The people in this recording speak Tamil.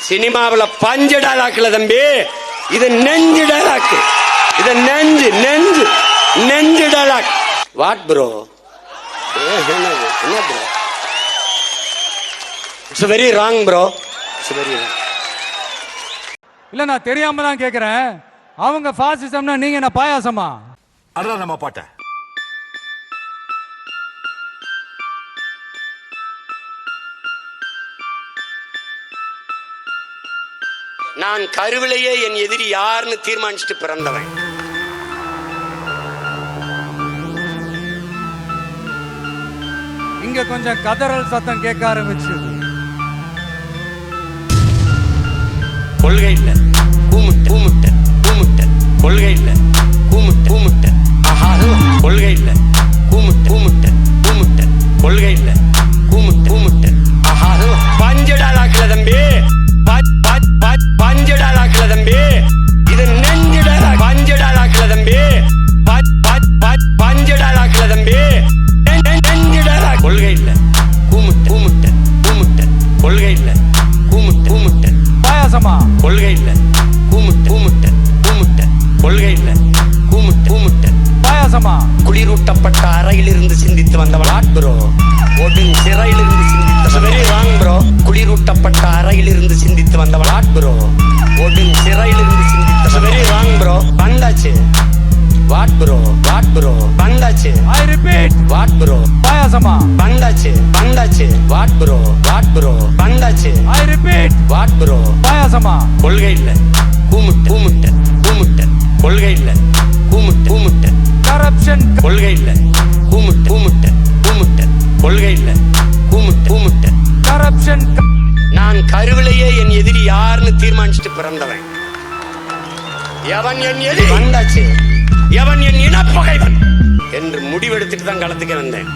சினிமாவில் பஞ்சு டைலாக்ல தம்பி, இது நெஞ்சு டைலாக். இது நெஞ்சு நெஞ்சு நெஞ்சு டைலாக். What bro? என்ன bro? It's very wrong bro. It's very wrong. இல்ல நான் தெரியாம தான் கேக்குறேன். அவங்க பாசிசம்னா நீங்க என்ன பாயாசமா? அதான் நம்ம பாட்ட. நான் கருவிலேயே என் எதிரி யாருன்னு தீர்மானிச்சுட்டு பிறந்தவன். இங்க கொஞ்சம் கதறல் சத்தம் கேட்க ஆரம்பிச்சு. கொள்கை இல்ல கூமுட்ட கூமுட்ட கூமுட்ட, கொள்கை இல்ல கூமுட்ட கூமுட்ட, கொள்கை இல்ல கூமுட்ட கூமுட்ட கூமுட்ட, கொள்கை இல்ல கூமுட்ட கூமுட்ட. பஞ்சு டைலாக்ல தம்பி, பஞ்சு டைலாக்ல தம்பி, இது நெஞ்சு டைலாக். பஞ்சு டைலாக்ல தம்பி, பஞ்சு டைலாக்ல தம்பி, நெஞ்சு டைலாக். கொள்கை இல்ல கூமுட்ட கூமுட்ட கூமுட்ட, கொள்கை இல்ல கூமுட்ட கூமுட்ட பாயாசமா? கொள்கை இல்ல கூமுட்ட கூமுட்ட கூமுட்ட, கொள்கை இல்ல கூமுட்ட கூமுட்ட பாயாசமா? குளிரூட்டப்பட்ட அறையிலிருந்து சிந்தித்து வந்தவன். What bro? ஒடுங் சிறையிலிருந்து சிந்தித்த. Very wrong bro. குளிரூட்டப்பட்ட அறையிலிருந்து சிந்தித்து வந்தவன். What bro? ஒடுங் சிறையிலிருந்து சிந்தித்த. Very wrong bro. வந்தாச்சு. What bro? What bro? வந்தாச்சு. I repeat. What bro? பாயாசமா? வந்தாச்சு வந்தாச்சு. What bro? What bro? வந்தாச்சு. I repeat. What bro? பாயாசமா? கொள்கை இல்ல கூமுட்ட கூமுட்ட கூமுட்ட, கொள்கை இல்ல கூமுட்ட கூமுட்ட. கரப்ஷன். கொள்கை இல்ல கூமுட்ட கூமுட்ட கூமுட்ட, கொள்கை இல்ல கூமுட்ட கூமுட்ட. கரப்ஷன். நான் கருவிலேயே என் எதிரி யாருன்னு தீர்மானிச்சுட்டு பிறந்தவன். எவன் என் எதிரி வந்தாச்சு, எவன் என் இனப்பகைவன் என்று முடிவெடுத்துட்டு தான் களத்துக்கு வந்தேன்.